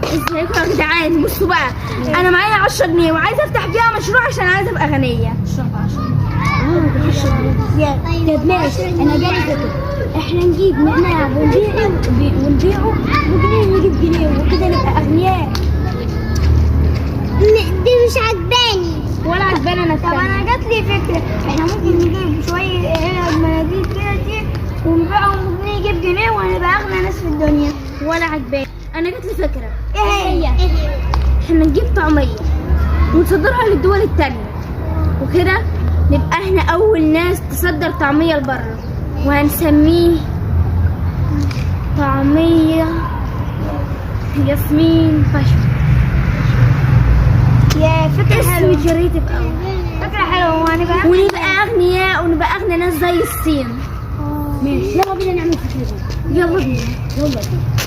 ازيكم يا جدعان؟ بصوا بقى، انا معايا 10 جنيه وعايزه افتح بيها مشروع عشان عايزه ابقى غنيه. طب ماشي، انا جالي فكره. احنا نجيب نعناع ونبيعه وجنيه نجيب جنيه وكده نبقى اغنياء. دي مش عجباني. ولا عجباني انا طب انا جات لي فكره، احنا ممكن نجيب شويه علب مناديل كده دي ونبيعهم وجنيه يجيب جنيه وهنبقى اغنى ناس في الدنيا. ولا عجباني. انا جات لي فكره. ايه هي؟ احنا نجيب طعميه ونصدرها للدول التانية وكده نبقى احنا اول ناس تصدر طعميه لبره، وهنسميه طعميه ياسمين باشا. يا فكره اسم حلوه. كريتيف قوي. فكره حلوه ونبقى ونبقى اغنياء ونبقى اغنى ناس زي الصين. ماشي، يلا بينا نعمل فكره. يلا بينا. يلا بينا.